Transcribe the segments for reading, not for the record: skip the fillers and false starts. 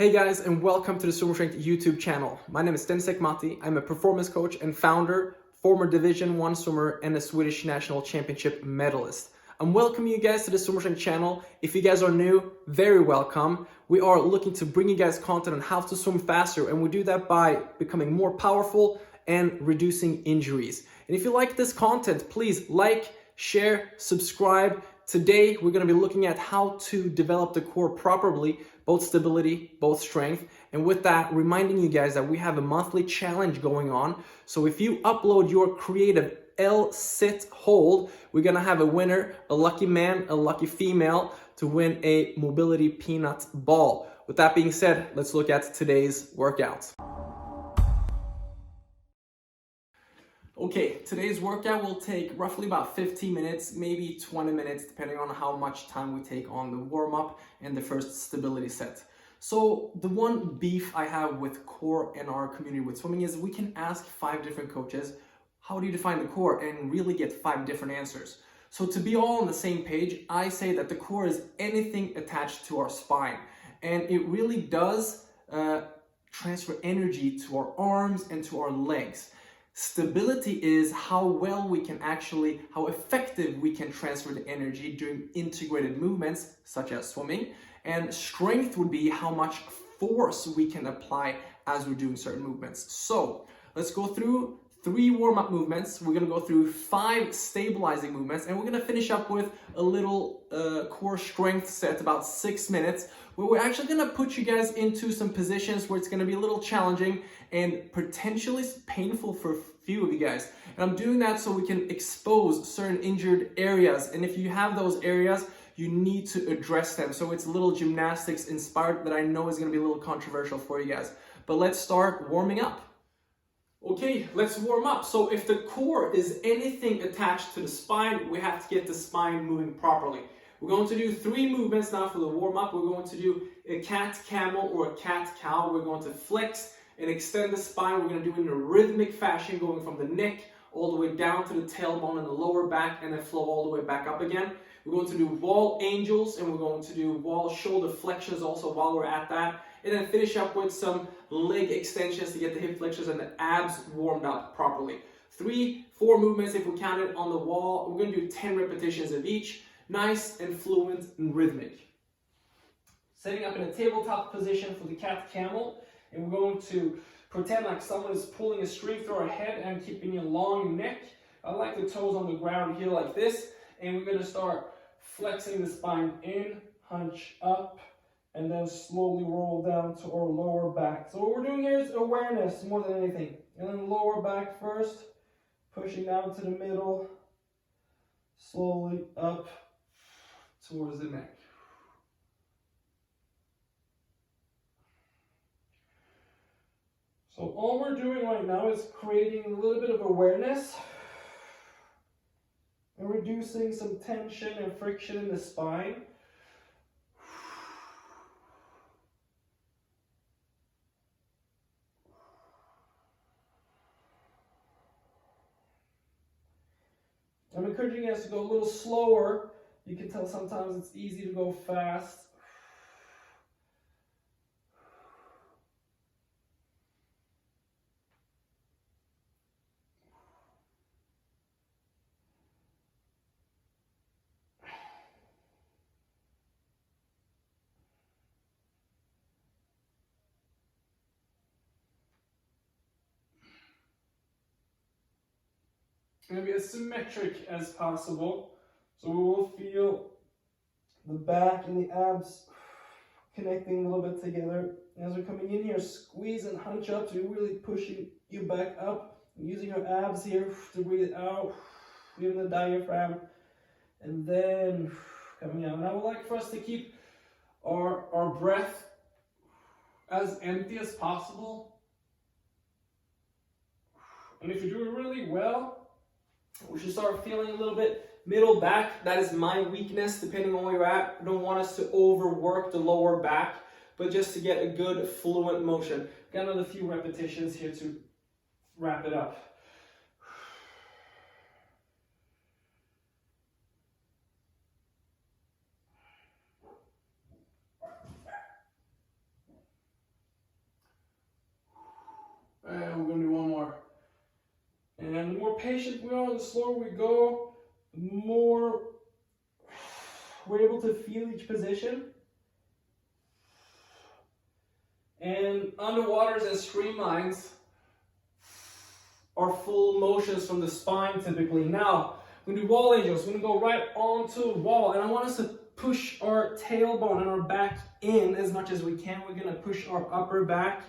Hey guys, and welcome to the Sumo Strength YouTube channel. My name is Stensek Matti. I'm a performance coach and founder, former Division 1 swimmer, and a Swedish National Championship medalist. I'm welcoming you guys to the Sumo Strength channel. If you guys are new, very welcome. We are looking to bring you guys content on how to swim faster, and we do that by becoming more powerful and reducing injuries. And if you like this content, please like, share, subscribe. Today, we're going to be looking at how to develop the core properly, both stability, both strength. And with that, reminding you guys that we have a monthly challenge going on. So if you upload your creative L-sit hold, we're going to have a winner, a lucky man, a lucky female to win a mobility peanut ball. With that being said, let's look at today's workout. Okay, today's workout will take roughly about 15 minutes, maybe 20 minutes, depending on how much time we take on the warm-up and the first stability set. So the one beef I have with core in our community with swimming is we can ask 5 different coaches, how do you define the core, and really get 5 different answers. So to be all on the same page, I say that the core is anything attached to our spine. And it really does transfer energy to our arms and to our legs. Stability is how well we can how effective we can transfer the energy during integrated movements, such as swimming. And strength would be how much force we can apply as we're doing certain movements. So let's go through 3 warm-up movements. We're gonna go through 5 stabilizing movements, and we're gonna finish up with a little core strength set, about 6 minutes, where we're actually gonna put you guys into some positions where it's gonna be a little challenging and potentially painful for a few of you guys. And I'm doing that so we can expose certain injured areas. And if you have those areas, you need to address them. So it's a little gymnastics inspired that I know is gonna be a little controversial for you guys. But let's start warming up. Okay, let's warm up. So if the core is anything attached to the spine, we have to get the spine moving properly. We're going to do 3 movements now for the warm-up. We're going to do a cat-camel or a cat-cow. We're going to flex and extend the spine. We're going to do it in a rhythmic fashion, going from the neck all the way down to the tailbone and the lower back, and then flow all the way back up again. We're going to do wall angels, and we're going to do wall shoulder flexions also while we're at that. And then finish up with some leg extensions to get the hip flexors and the abs warmed up properly. 3, 4 movements if we count it on the wall. We're going to do 10 repetitions of each. Nice and fluent and rhythmic. Setting up in a tabletop position for the cat-camel. And we're going to pretend like someone is pulling a string through our head and keeping a long neck. I like the toes on the ground here like this. And we're going to start flexing the spine in, hunch up, and then slowly roll down to our lower back. So what we're doing here is awareness more than anything. And then lower back first, pushing down to the middle, slowly up towards the neck. So all we're doing right now is creating a little bit of awareness and reducing some tension and friction in the spine. I'm encouraging us to go a little slower. You can tell sometimes it's easy to go fast. And be as symmetric as possible. So we will feel the back and the abs connecting a little bit together. As we're coming in here, squeeze and hunch up, so you're really pushing your back up, and using your abs here to breathe out, even the diaphragm, and then coming out. And I would like for us to keep our breath as empty as possible. And if you do it really well, we should start feeling a little bit middle back. That is my weakness, depending on where you're at. I don't want us to overwork the lower back, but just to get a good fluent motion. Got another few repetitions here to wrap it up. And we're gonna do one more. And the more patient we are, the slower we go, the more we're able to feel each position. And underwaters and streamlines are full motions from the spine typically. Now, we're gonna do wall angels. We're gonna go right onto a wall, and I want us to push our tailbone and our back in as much as we can. We're gonna push our upper back,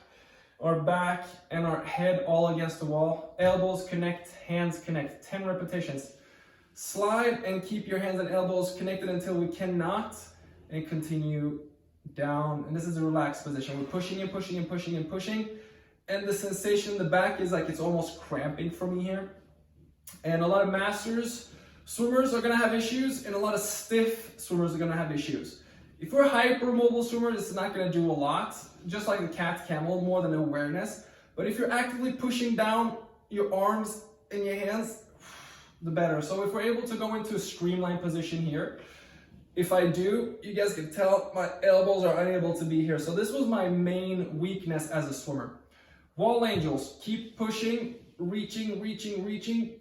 and our head all against the wall. Elbows connect, hands connect. 10 repetitions. Slide and keep your hands and elbows connected until we cannot, and continue down. And this is a relaxed position. We're pushing and pushing and pushing and pushing. And the sensation in the back is like it's almost cramping for me here. And a lot of masters swimmers are gonna have issues, and a lot of stiff swimmers are gonna have issues. If we're hypermobile swimmers, it's not gonna do a lot, just like the Cat-Camel, more than awareness. But if you're actively pushing down your arms and your hands, the better. So if we're able to go into a streamline position here, if I do, you guys can tell my elbows are unable to be here. So this was my main weakness as a swimmer. Wall angels, keep pushing, reaching, reaching, reaching,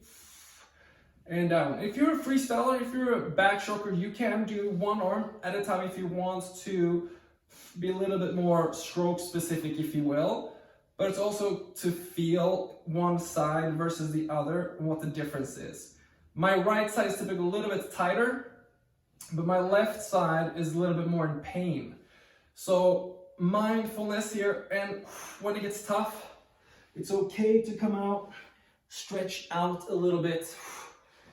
and down. If you're a freestyler, if you're a backstroker, you can do one arm at a time if you want to be a little bit more stroke specific, if you will. But it's also to feel one side versus the other and what the difference is. My right side is typically a little bit tighter, but my left side is a little bit more in pain. So mindfulness here, and when it gets tough, it's okay to come out, stretch out a little bit,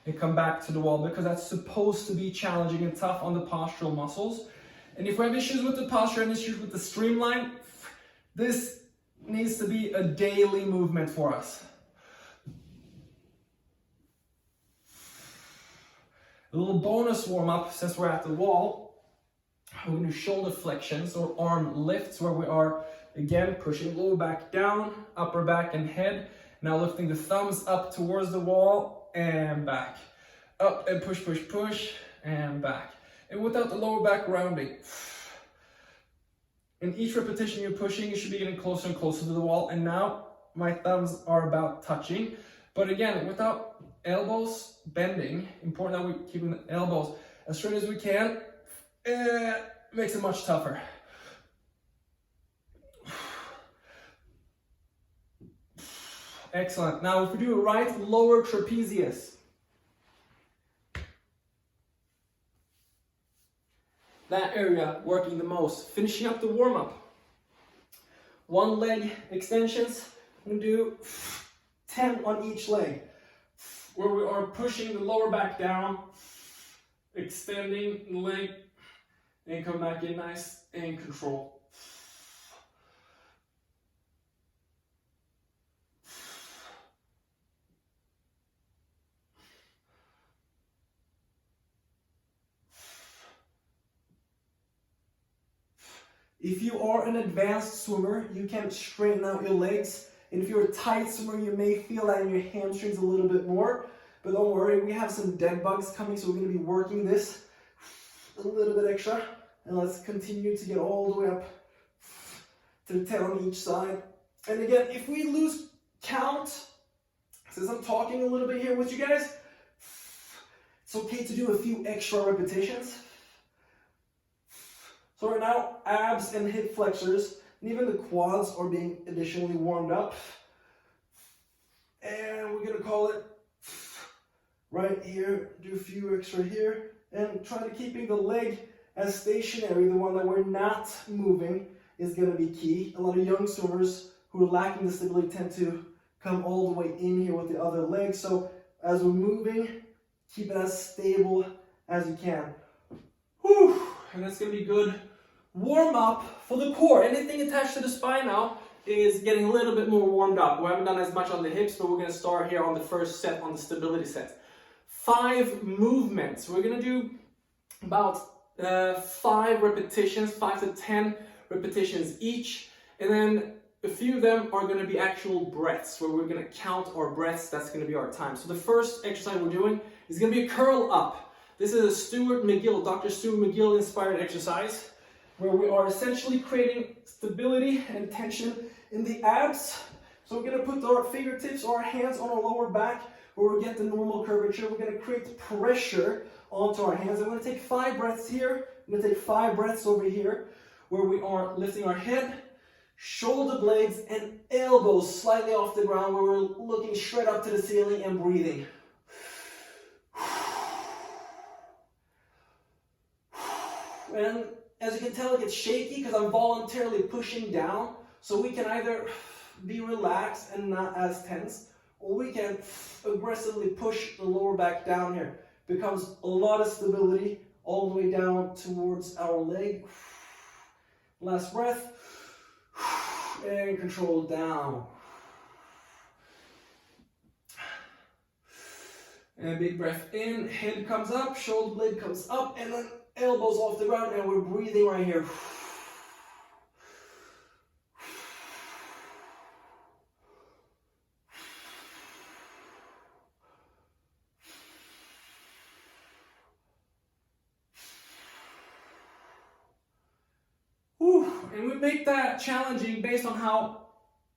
and come back to the wall, because that's supposed to be challenging and tough on the postural muscles. And if we have issues with the posture and issues with the streamline, this needs to be a daily movement for us. A little bonus warm-up, since we're at the wall, we're going to do shoulder flexions or arm lifts, where we are, again, pushing lower back down, upper back and head. Now lifting the thumbs up towards the wall and back. Up and push, push, push, and back. And without the lower back rounding. In each repetition you're pushing, you should be getting closer and closer to the wall. And now my thumbs are about touching. But again, without elbows bending, important that we're keeping the elbows as straight as we can. Makes it much tougher. Excellent. Now if we do a right lower trapezius. That area working the most. Finishing up the warm-up. One leg extensions. I'm going to do 10 on each leg, where we are pushing the lower back down, extending the leg, and come back in nice and control. If you are an advanced swimmer, you can straighten out your legs. And if you're a tight swimmer, you may feel that in your hamstrings a little bit more. But don't worry, we have some dead bugs coming, so we're going to be working this a little bit extra. And let's continue to get all the way up to the 10 on each side. And again, if we lose count, since I'm talking a little bit here with you guys, it's okay to do a few extra repetitions. So right now, abs and hip flexors, and even the quads are being additionally warmed up. And we're gonna call it right here, do a few extra here, and try to keeping the leg as stationary, the one that we're not moving, is gonna be key. A lot of young swimmers who are lacking the stability tend to come all the way in here with the other leg. So as we're moving, keep it as stable as you can. Whew. And that's gonna be good warm up for the core. Anything attached to the spine now is getting a little bit more warmed up. We haven't done as much on the hips, but we're gonna start here on the first set, on the stability set. 5 movements. We're gonna do about 5 repetitions, 5 to 10 repetitions each, and then a few of them are gonna be actual breaths, where we're gonna count our breaths. That's gonna be our time. So the first exercise we're doing is gonna be a curl up. This is a Dr. Stuart McGill inspired exercise, where we are essentially creating stability and tension in the abs, So we're going to put our fingertips or our hands on our lower back where we get the normal curvature. We're going to create pressure onto our hands. I'm going to take 5 breaths here. I'm going to take 5 breaths over here where we are lifting our head, shoulder blades, and elbows slightly off the ground where we're looking straight up to the ceiling and breathing. And as you can tell, it gets shaky because I'm voluntarily pushing down. So we can either be relaxed and not as tense, or we can aggressively push the lower back down here. Becomes a lot of stability all the way down towards our leg. Last breath. And control down. And big breath in, head comes up, shoulder blade comes up, and then elbows off the ground, and we're breathing right here. And we make that challenging based on how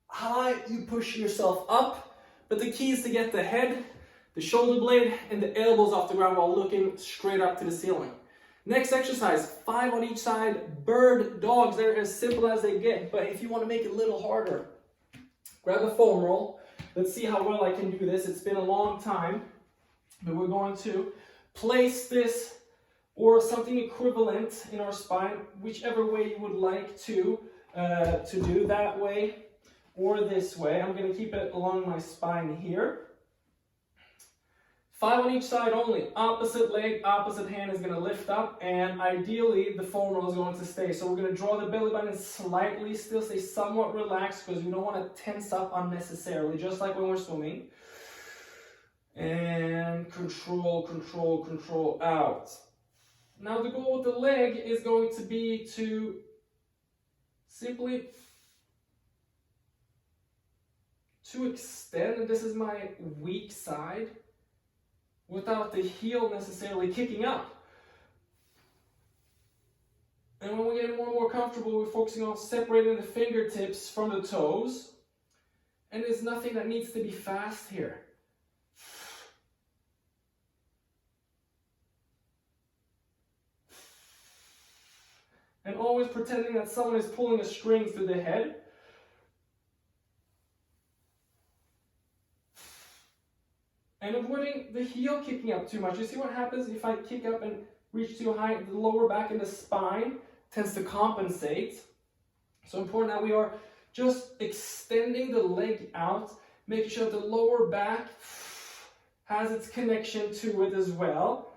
high you push yourself up. But the key is to get the head, the shoulder blade, and the elbows off the ground while looking straight up to the ceiling. Next exercise, 5 on each side, bird dogs. They're as simple as they get. But if you want to make it a little harder, grab a foam roll. Let's see how well I can do this. It's been a long time. But we're going to place this or something equivalent in our spine, whichever way you would like to do, that way or this way. I'm going to keep it along my spine here. 5 on each side only. Opposite leg, opposite hand is going to lift up, and ideally the foam roll is going to stay. So we're going to draw the belly button slightly, still stay somewhat relaxed because we don't want to tense up unnecessarily, just like when we're swimming. And control, control, control out. Now the goal with the leg is going to be to simply extend, and this is my weak side, without the heel necessarily kicking up. And when we get more and more comfortable, we're focusing on separating the fingertips from the toes. And there's nothing that needs to be fast here. And always pretending that someone is pulling a string through the head. And avoiding the heel kicking up too much. You see what happens if I kick up and reach too high? The lower back and the spine tends to compensate. So important that we are just extending the leg out, making sure the lower back has its connection to it as well.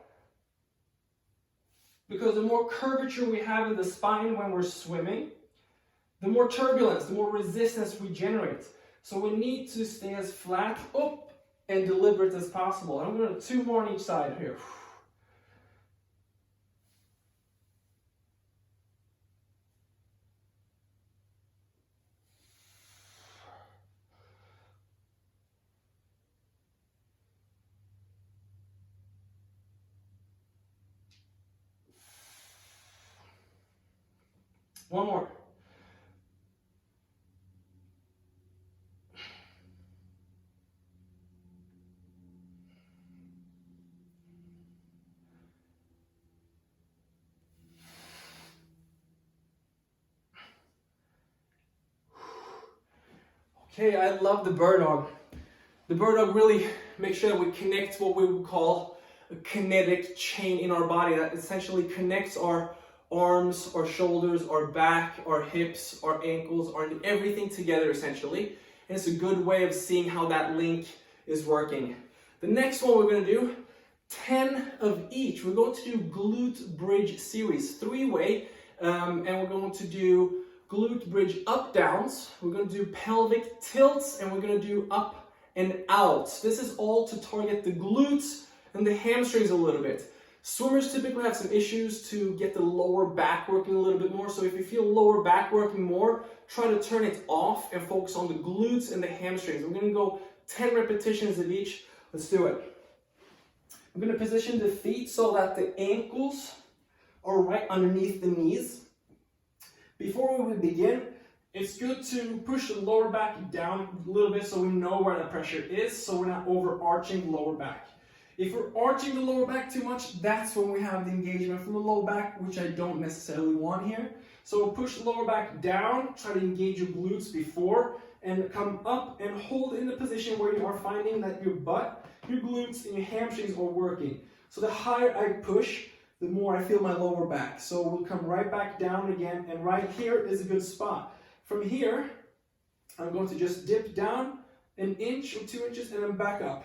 Because the more curvature we have in the spine when we're swimming, the more turbulence, the more resistance we generate. So we need to stay as flat and deliberate as possible. And I'm going to 2 more on each side here. One more. Okay, I love the bird dog. The bird dog really makes sure that we connect what we would call a kinetic chain in our body that essentially connects our arms, our shoulders, our back, our hips, our ankles, everything together essentially. And it's a good way of seeing how that link is working. The next one we're going to do, 10 of each. We're going to do Glute Bridge series, 3-way, and we're going to do Glute Bridge up downs. We're going to do pelvic tilts, and we're going to do up and out. This is all to target the glutes and the hamstrings a little bit. Swimmers typically have some issues to get the lower back working a little bit more. So if you feel lower back working more, try to turn it off and focus on the glutes and the hamstrings. We're going to go 10 repetitions of each. Let's do it. I'm going to position the feet so that the ankles are right underneath the knees. Before we begin, it's good to push the lower back down a little bit so we know where the pressure is, so we're not overarching the lower back. If we're arching the lower back too much, that's when we have the engagement from the lower back, which I don't necessarily want here. So we'll push the lower back down, try to engage your glutes before, and come up and hold in the position where you are finding that your butt, your glutes, and your hamstrings are working. So the higher I push, the more I feel my lower back. So we'll come right back down again, and right here is a good spot. From here, I'm going to just dip down an inch or 2 inches and then back up.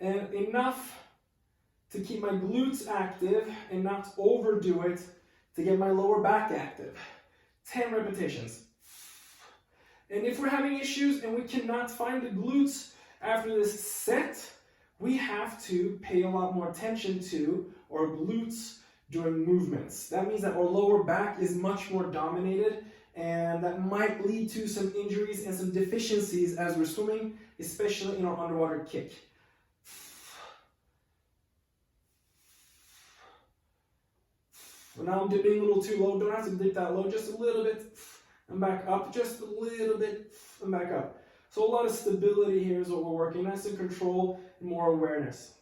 And enough to keep my glutes active and not overdo it to get my lower back active. 10 repetitions. And if we're having issues and we cannot find the glutes after this set, we have to pay a lot more attention to our glutes during movements. That means that our lower back is much more dominated, and that might lead to some injuries and some deficiencies as we're swimming, especially in our underwater kick. Well, now I'm dipping a little too low. Don't have to dip that low, just a little bit and back up, just a little bit and back up. So a lot of stability here is what we're working. Nice and control and more awareness.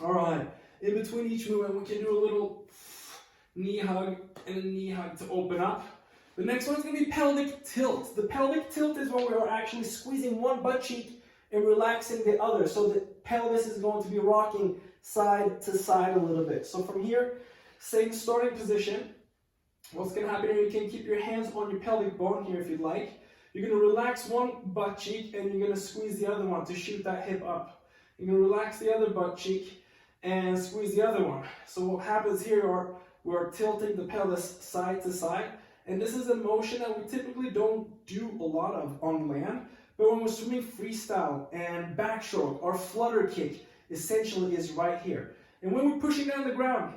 All right, in between each movement, we can do a little knee hug and a knee hug to open up. The next one is going to be pelvic tilt. The pelvic tilt is when we are actually squeezing one butt cheek and relaxing the other. So the pelvis is going to be rocking side to side a little bit. So from here, same starting position. What's going to happen here, you can keep your hands on your pelvic bone here if you'd like. You're going to relax one butt cheek and you're going to squeeze the other one to shoot that hip up. You're going to relax the other butt cheek and squeeze the other one. So what happens here, we're tilting the pelvis side to side. And this is a motion that we typically don't do a lot of on land. But when we're swimming freestyle and backstroke, our flutter kick essentially is right here. And when we're pushing down the ground,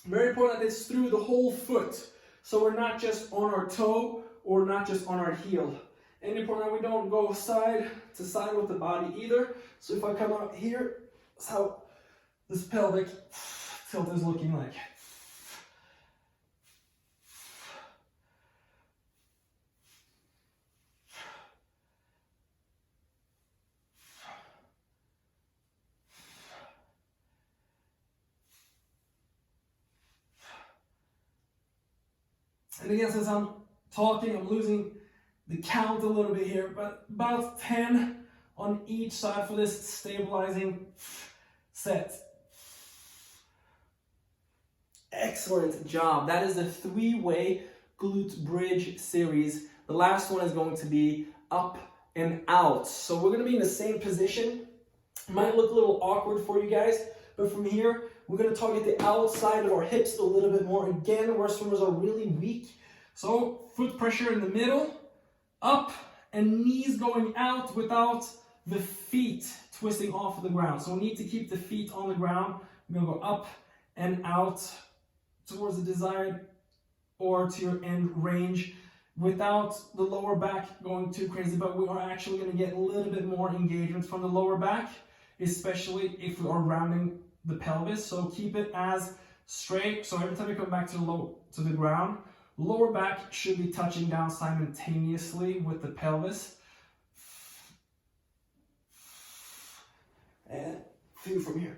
very important that it's through the whole foot. So we're not just on our toe or not just on our heel. And important that we don't go side to side with the body either. So if I come out here, that's how this pelvic tilt is looking like. And again, since I'm talking, I'm losing the count a little bit here, but about 10 on each side for this stabilizing set. Excellent job. That is the 3-way glute bridge series. The last one is going to be up and out. So we're going to be in the same position. It might look a little awkward for you guys, but from here, we're going to target the outside of our hips a little bit more. Again, where swimmers are really weak. So foot pressure in the middle, up, and knees going out without the feet twisting off of the ground. So we need to keep the feet on the ground. We're going to go up and out towards the desired or to your end range without the lower back going too crazy. But we are actually going to get a little bit more engagement from the lower back, especially if we are rounding the pelvis. So keep it as straight. So every time you come back to the ground, lower back should be touching down simultaneously with the pelvis. And few from here.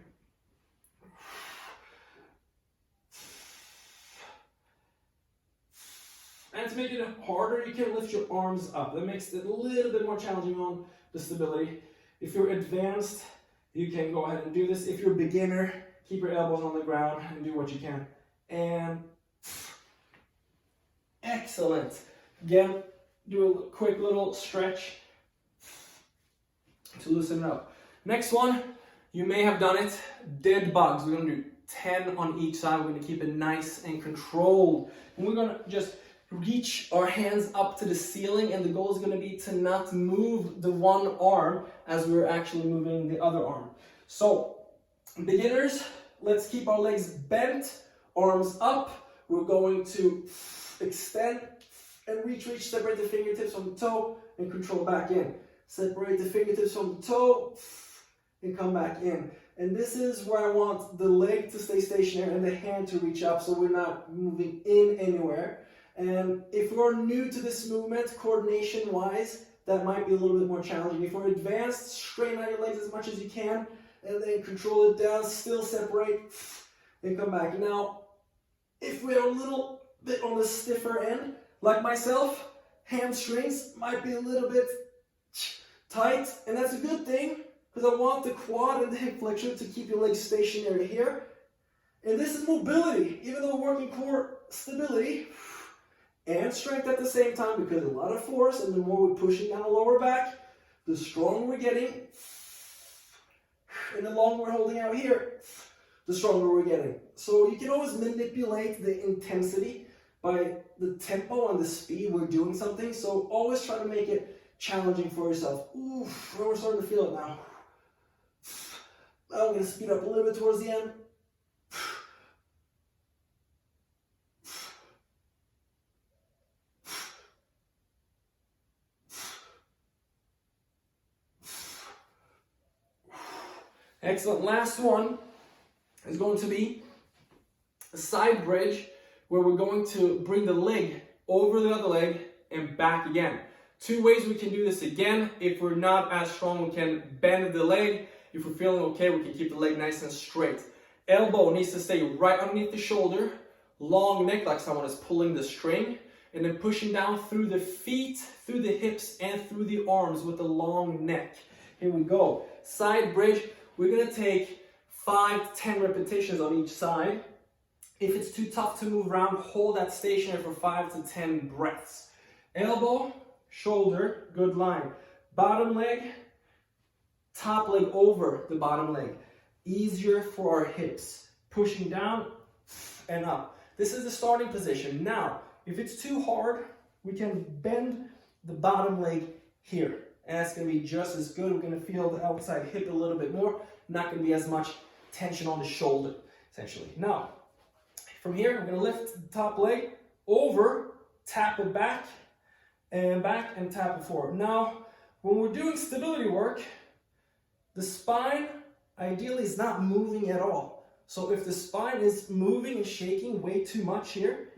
And to make it harder, you can lift your arms up. That makes it a little bit more challenging on the stability. If you're advanced, you can go ahead and do this. If you're a beginner, keep your elbows on the ground and do what you can. And excellent. Again, do a quick little stretch to loosen it up. Next one, you may have done it, dead bugs. We're going to do 10 on each side. We're going to keep it nice and controlled. And we're going to just reach our hands up to the ceiling, and the goal is going to be to not move the one arm as we're actually moving the other arm. So, beginners, let's keep our legs bent, arms up. We're going to extend and reach, separate the fingertips from the toe and control back in. Separate the fingertips from the toe and come back in. And this is where I want the leg to stay stationary and the hand to reach up so we're not moving in anywhere. And if you're new to this movement, coordination-wise, that might be a little bit more challenging. If you're advanced, straighten out your legs as much as you can, and then control it down, still separate, and come back. Now, if we're a little bit on the stiffer end, like myself, hamstrings might be a little bit tight, and that's a good thing, because I want the quad and the hip flexion to keep your legs stationary here. And this is mobility, even though we're working core stability and strength at the same time, because a lot of force, and the more we're pushing down the lower back, the stronger we're getting, and the longer we're holding out here, the stronger we're getting. So you can always manipulate the intensity by the tempo and the speed we're doing something. So always try to make it challenging for yourself. Ooh, we're starting to feel it now. Now I'm going to speed up a little bit towards the end. Excellent. Last one is going to be a side bridge, where we're going to bring the leg over the other leg and back again. Two ways we can do this again. If we're not as strong, we can bend the leg. If we're feeling okay, we can keep the leg nice and straight. Elbow needs to stay right underneath the shoulder. Long neck, like someone is pulling the string. And then pushing down through the feet, through the hips, and through the arms with the long neck. Here we go. Side bridge. We're going to take 5 to 10 repetitions on each side. If it's too tough to move around, hold that stationary for 5 to 10 breaths. Elbow, shoulder, good line. Bottom leg, top leg over the bottom leg. Easier for our hips. Pushing down and up. This is the starting position. Now, if it's too hard, we can bend the bottom leg here. And that's going to be just as good. We're going to feel the outside hip a little bit more. Not going to be as much tension on the shoulder, essentially. Now, from here, we're going to lift the top leg over, tap it back, and tap it forward. Now, when we're doing stability work, the spine ideally is not moving at all. So if the spine is moving and shaking way too much here,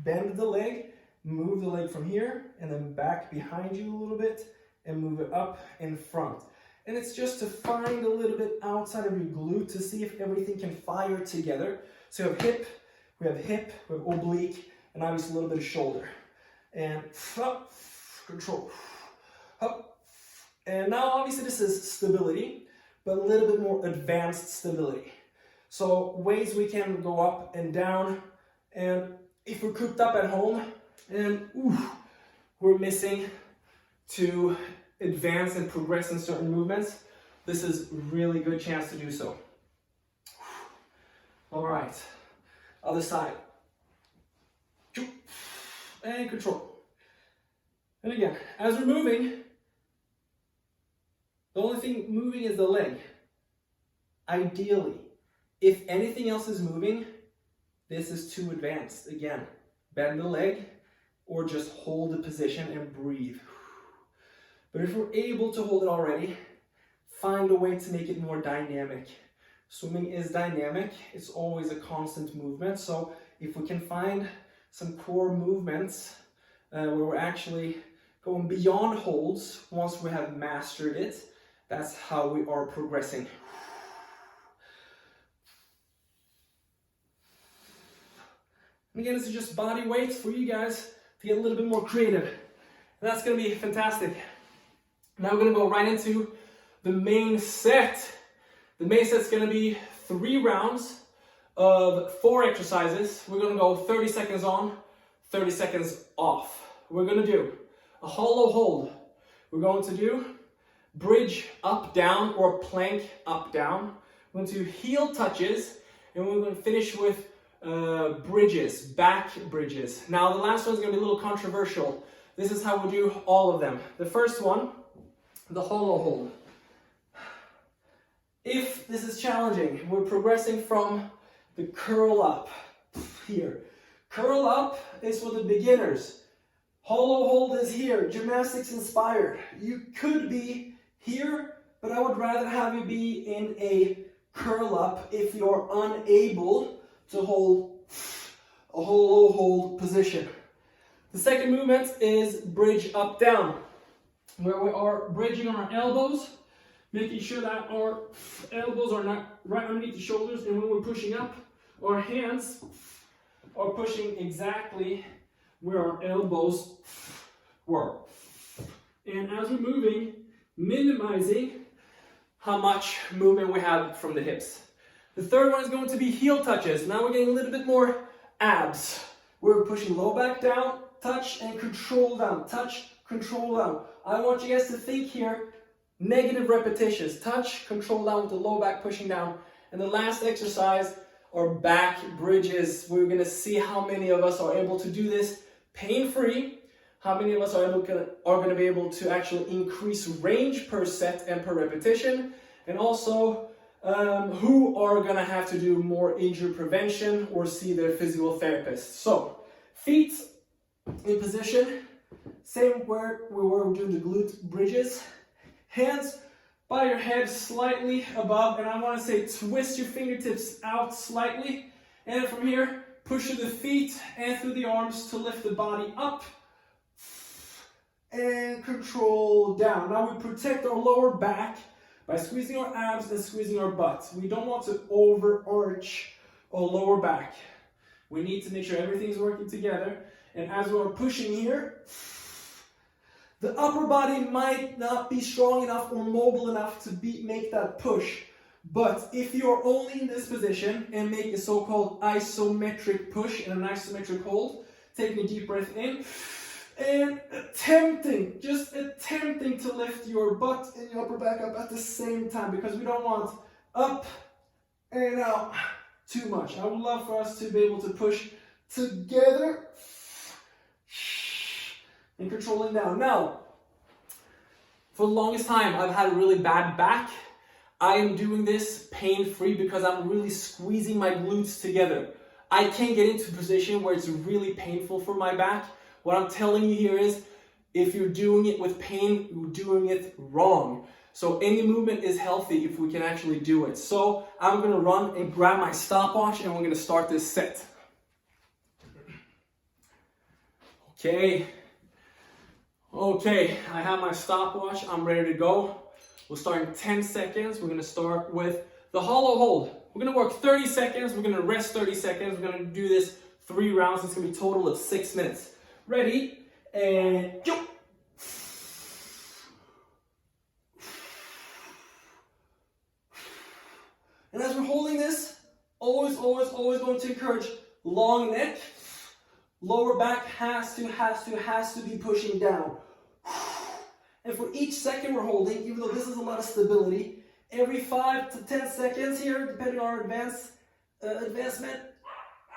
bend the leg, move the leg from here, and then back behind you a little bit, and move it up in front. And it's just to find a little bit outside of your glute to see if everything can fire together. So we have hip, we have oblique, and obviously a little bit of shoulder. And up, control, up. And now obviously this is stability, but a little bit more advanced stability. So ways we can go up and down. And if we're cooped up at home and we're missing to advance and progress in certain movements, this is really good chance to do so. All right, other side. And control. And again, as we're moving, the only thing moving is the leg. Ideally, if anything else is moving, this is too advanced. Again, bend the leg or just hold the position and breathe. But if we're able to hold it already, find a way to make it more dynamic. Swimming is dynamic. It's always a constant movement. So if we can find some core movements where we're actually going beyond holds once we have mastered it, that's how we are progressing. And again, this is just body weight for you guys to get a little bit more creative. And that's going to be fantastic. Now we're going to go right into the main set. The main set's going to be 3 rounds of 4 exercises. We're going to go 30 seconds on, 30 seconds off. We're going to do a hollow hold. We're going to do bridge up, down, or plank up, down. We're going to do heel touches, and we're going to finish with bridges, back bridges. Now the last one's going to be a little controversial. This is how we do all of them. The first one, the hollow hold. If this is challenging, we're progressing from the curl up here. Curl up is for the beginners. Hollow hold is here, gymnastics inspired. You could be here, but I would rather have you be in a curl up if you're unable to hold a hollow hold position. The second movement is bridge up down, where we are bridging on our elbows, making sure that our elbows are not right underneath the shoulders, and when we're pushing up, our hands are pushing exactly where our elbows were. And as we're moving, minimizing how much movement we have from the hips. The third one is going to be heel touches. Now we're getting a little bit more abs. We're pushing low back down, touch and control down, touch, control down. I want you guys to think here, negative repetitions. Touch, control down with the low back pushing down. And the last exercise are back bridges. We're gonna see how many of us are able to do this pain-free, how many of us are gonna be able to actually increase range per set and per repetition, and also who are gonna have to do more injury prevention or see their physical therapist. So, feet in position, same where we were doing the glute bridges. Hands by your head slightly above, and I want to say twist your fingertips out slightly, and from here, push through the feet and through the arms to lift the body up, and control down. Now we protect our lower back by squeezing our abs and squeezing our butt. We don't want to overarch our lower back. We need to make sure everything's working together, and as we're pushing here, the upper body might not be strong enough or mobile enough to make that push. But if you're only in this position and make a so-called isometric push and an isometric hold, taking a deep breath in and just attempting to lift your butt and your upper back up at the same time, because we don't want up and out too much. I would love for us to be able to push together and controlling down. Now, for the longest time, I've had a really bad back. I am doing this pain-free because I'm really squeezing my glutes together. I can't get into a position where it's really painful for my back. What I'm telling you here is, if you're doing it with pain, you're doing it wrong. So any movement is healthy if we can actually do it. So I'm gonna run and grab my stopwatch, and we're gonna start this set. Okay, I have my stopwatch, I'm ready to go. We'll start in 10 seconds. We're gonna start with the hollow hold. We're gonna work 30 seconds, we're gonna rest 30 seconds. We're gonna do this 3 rounds. It's gonna be a total of 6 minutes. Ready, and jump. And as we're holding this, always going to encourage long neck. Lower back has to be pushing down. And for each second we're holding, even though this is a lot of stability, every 5 to 10 seconds here, depending on our advancement,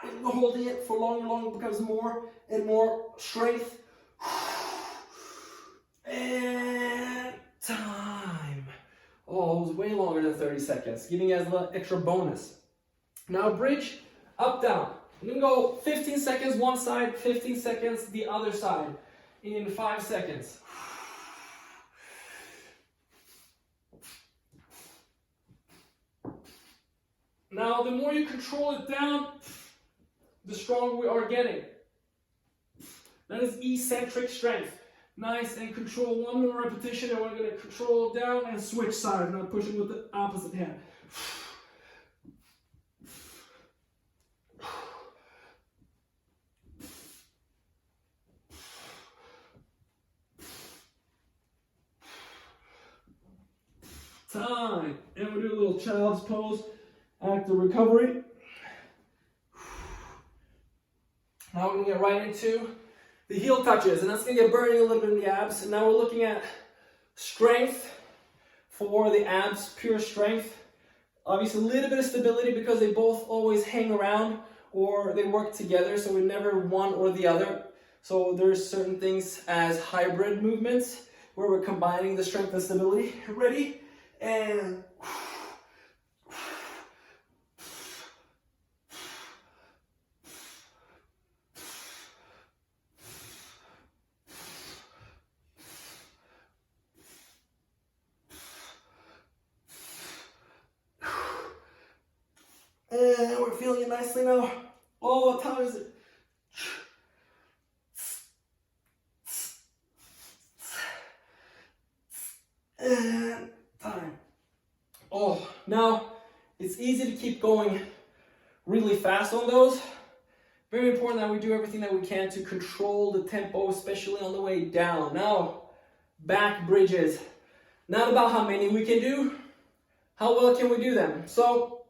we're holding it for longer, it becomes more and more strength. And time. Oh, it was way longer than 30 seconds, giving us a little extra bonus. Now bridge, up, down. We're gonna go 15 seconds one side, 15 seconds the other side in 5 seconds. Now, the more you control it down, the stronger we are getting. That is eccentric strength. Nice, and control one more repetition, and we're going to control down and switch sides. Now pushing with the opposite hand. Time. And we'll do a little child's pose. Active recovery. Now we're going to get right into the heel touches, and that's going to get burning a little bit in the abs. And now we're looking at strength for the abs, pure strength. Obviously a little bit of stability because they both always hang around or they work together, so we're never one or the other. So there's certain things as hybrid movements where we're combining the strength and stability. Ready? And we're feeling it nicely now. Oh, what time is it? and time. Oh, now it's easy to keep going really fast on those. Very important that we do everything that we can to control the tempo, especially on the way down. Now, back bridges. Not about how many we can do, how well can we do them. So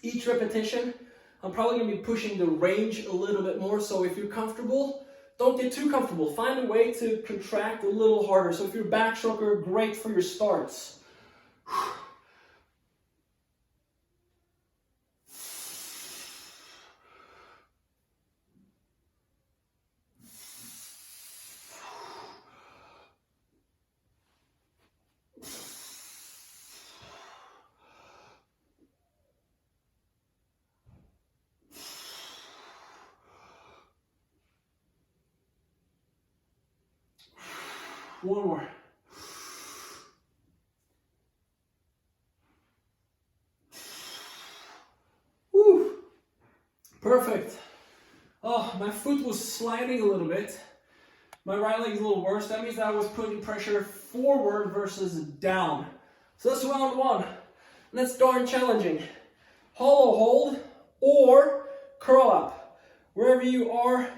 each repetition, I'm probably going to be pushing the range a little bit more. So if you're comfortable, don't get too comfortable. Find a way to contract a little harder. So if you're a backstroker, great for your starts. One more. Woo. Perfect. Oh, my foot was sliding a little bit. My right leg is a little worse. That means that I was putting pressure forward versus down. So that's round one. And that's darn challenging. Hollow hold or curl up. Wherever you are,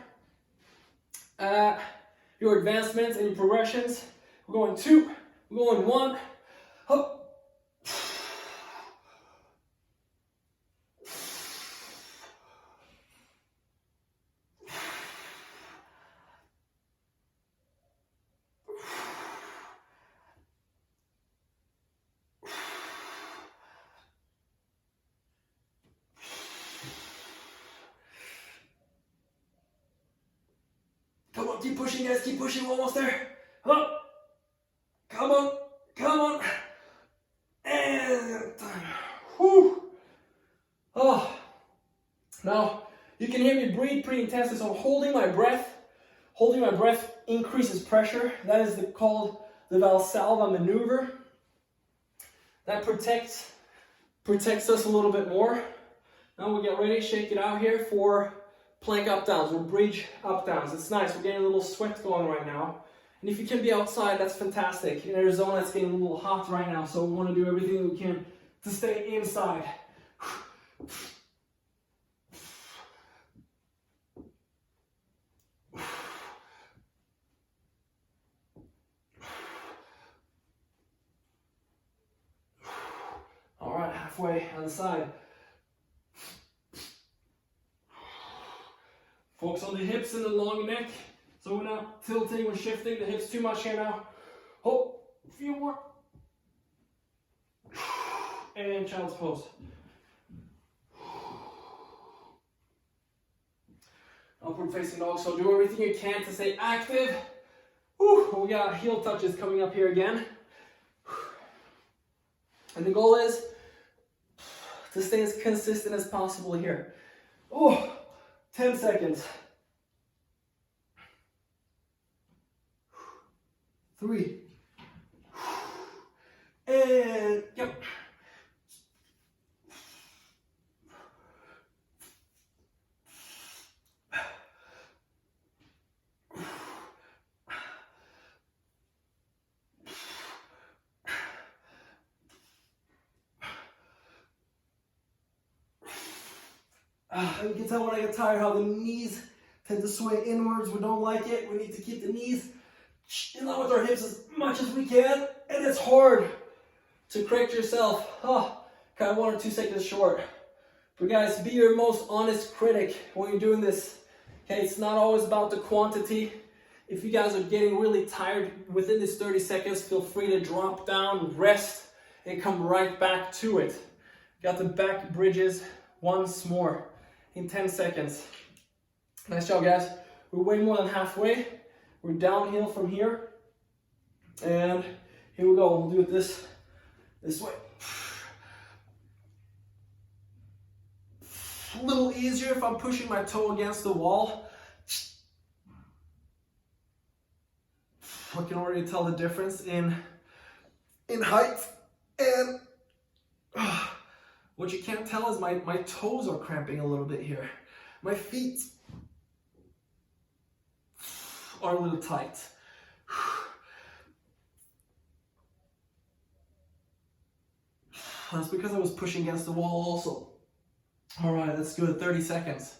your advancements and your progressions. We're going 2, we're going 1. Up. Come on, keep pushing, guys, keep pushing, we're almost there. Up. Come on, come on. And time. Whew. Oh. Now, you can hear me breathe pretty intensely, so I'm holding my breath. Holding my breath increases pressure. That is called the Valsalva maneuver. That protects us a little bit more. Now we'll get ready, shake it out here for plank up downs or bridge up downs. It's nice, we're getting a little sweat going right now. And if you can be outside, that's fantastic. In Arizona, it's getting a little hot right now, so we want to do everything we can to stay inside. All right, halfway on the side. Focus on the hips and the long neck. So we're not tilting, we're shifting the hips too much here now. Oh, a few more. And child's pose. Upward facing dog, so do everything you can to stay active. Whew, we got heel touches coming up here again. And the goal is to stay as consistent as possible here. Oh, 10 seconds. 3. And yep. You can tell when I get tired how the knees tend to sway inwards. We don't like it. We need to keep the knees in line with our hips as much as we can. And it's hard to correct yourself. Kind of 1 or 2 seconds short. But guys, be your most honest critic when you're doing this. Okay, it's not always about the quantity. If you guys are getting really tired within this 30 seconds, feel free to drop down, rest, and come right back to it. Got the back bridges once more in 10 seconds. Nice job, guys. We're way more than halfway. We're downhill from here. And here we go. We'll do it this way. A little easier if I'm pushing my toe against the wall. I can already tell the difference in height. And what you can't tell is my toes are cramping a little bit here. My feet are a little tight. That's because I was pushing against the wall also. All right, let's do it 30 seconds.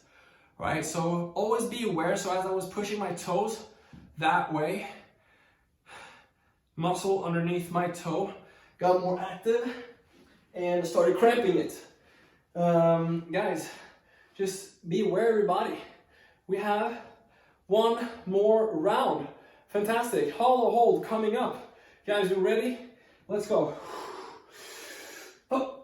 Right, so always be aware. So as I was pushing my toes that way, muscle underneath my toe got more active and started cramping it. Guys, just be aware, everybody. We have one more round. Fantastic. Hollow hold coming up. Guys, you ready? Let's go. Up.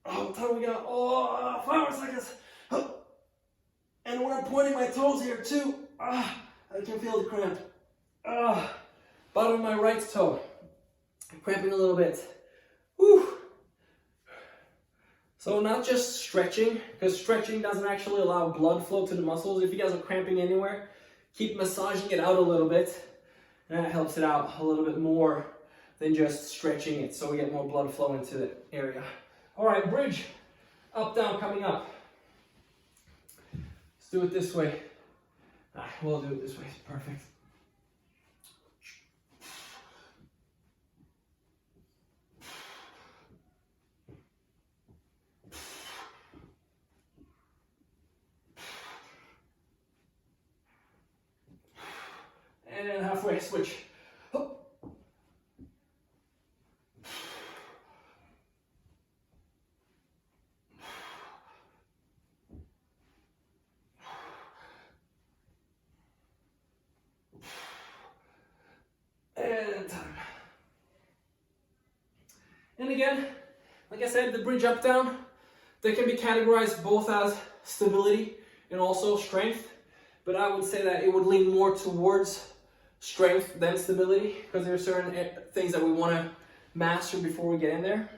What time we got? Oh, 5 more seconds. And when I'm pointing my toes here too, I can feel the cramp. Bottom of my right toe, cramping a little bit. Whew. So not just stretching, because stretching doesn't actually allow blood flow to the muscles. If you guys are cramping anywhere, keep massaging it out a little bit, and that helps it out a little bit more than just stretching it, so we get more blood flow into the area. All right, bridge, up, down, coming up. Let's do it this way. We'll do it this way, perfect. And then halfway switch. And time. And again, like I said, the bridge up down, they can be categorized both as stability and also strength, but I would say that it would lean more towards strength than stability, because there are certain things that we want to master before we get in there.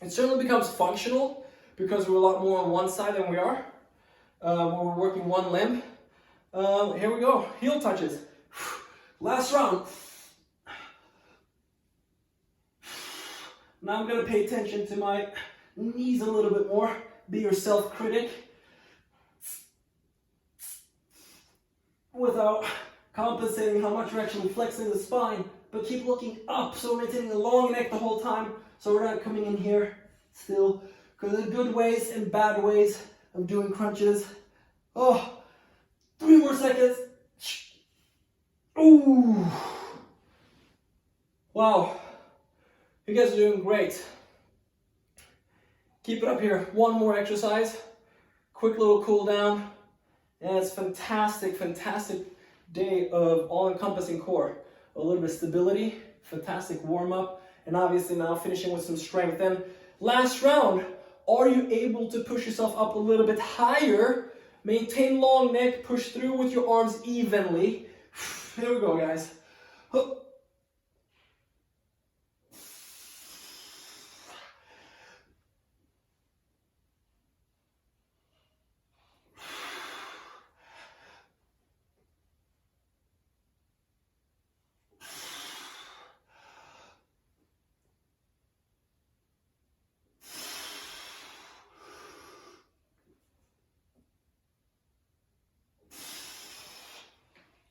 It certainly becomes functional because we're a lot more on one side than we are when we're working one limb. Here we go, heel touches. Last round. Now I'm going to pay attention to my knees a little bit more. Be your self-critic without compensating how much you're actually flexing the spine, but keep looking up, so we're maintaining a long neck the whole time, so we're not coming in here still, because there's good ways and bad ways of doing crunches. 3 more seconds. Ooh. Wow. You guys are doing great. Keep it up here. One more exercise. Quick little cool down. And it's fantastic, fantastic day of all-encompassing core. A little bit of stability, fantastic warm-up, and obviously now finishing with some strength. Then last round, are you able to push yourself up a little bit higher? Maintain long neck, push through with your arms evenly. Here we go, guys.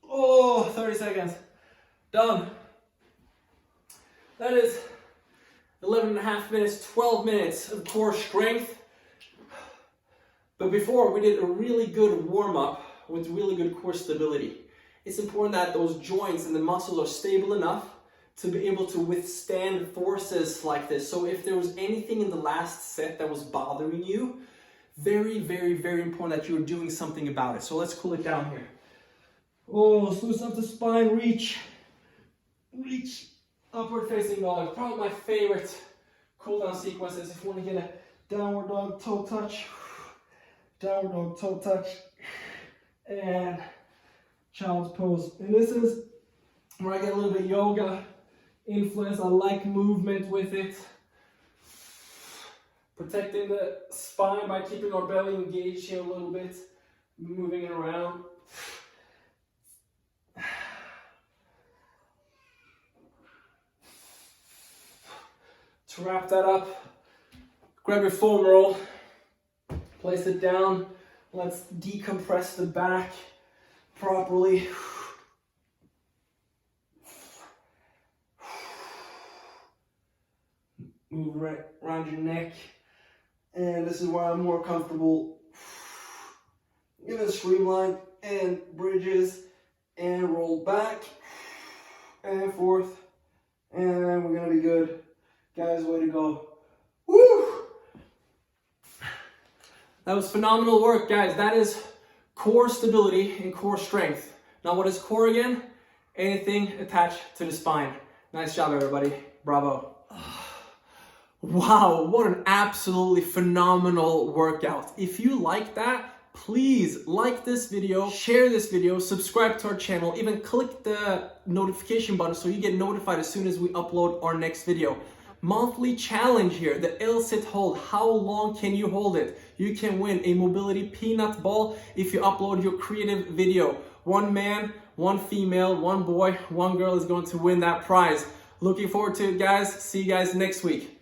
Oh, 30 seconds. Done. That is 11 and a half minutes, 12 minutes of core strength. But before, we did a really good warm-up with really good core stability. It's important that those joints and the muscles are stable enough to be able to withstand forces like this. So if there was anything in the last set that was bothering you, very, very, very important that you're doing something about it. So let's cool it down here. Oh, let's loosen up the spine, reach, upward facing dog. Probably my favorite cool down sequences if you want to get a downward dog toe touch, and child's pose. And this is where I get a little bit yoga influence. I like movement with it. Protecting the spine by keeping our belly engaged here a little bit, moving it around. To wrap that up, grab your foam roll, place it down. Let's decompress the back properly. Move right around your neck. And this is where I'm more comfortable. Give it a streamline and bridges and roll back and forth. And we're gonna be good. Guys, way to go. Woo! That was phenomenal work, guys. That is core stability and core strength. Now what is core again? Anything attached to the spine. Nice job, everybody. Bravo. Wow, what an absolutely phenomenal workout. If you like that, please like this video, share this video, subscribe to our channel, even click the notification button so you get notified as soon as we upload our next video. Monthly challenge here, the L-sit hold. How long can you hold it? You can win a mobility peanut ball if you upload your creative video. One man, one female, one boy, one girl is going to win that prize. Looking forward to it, guys. See you guys next week.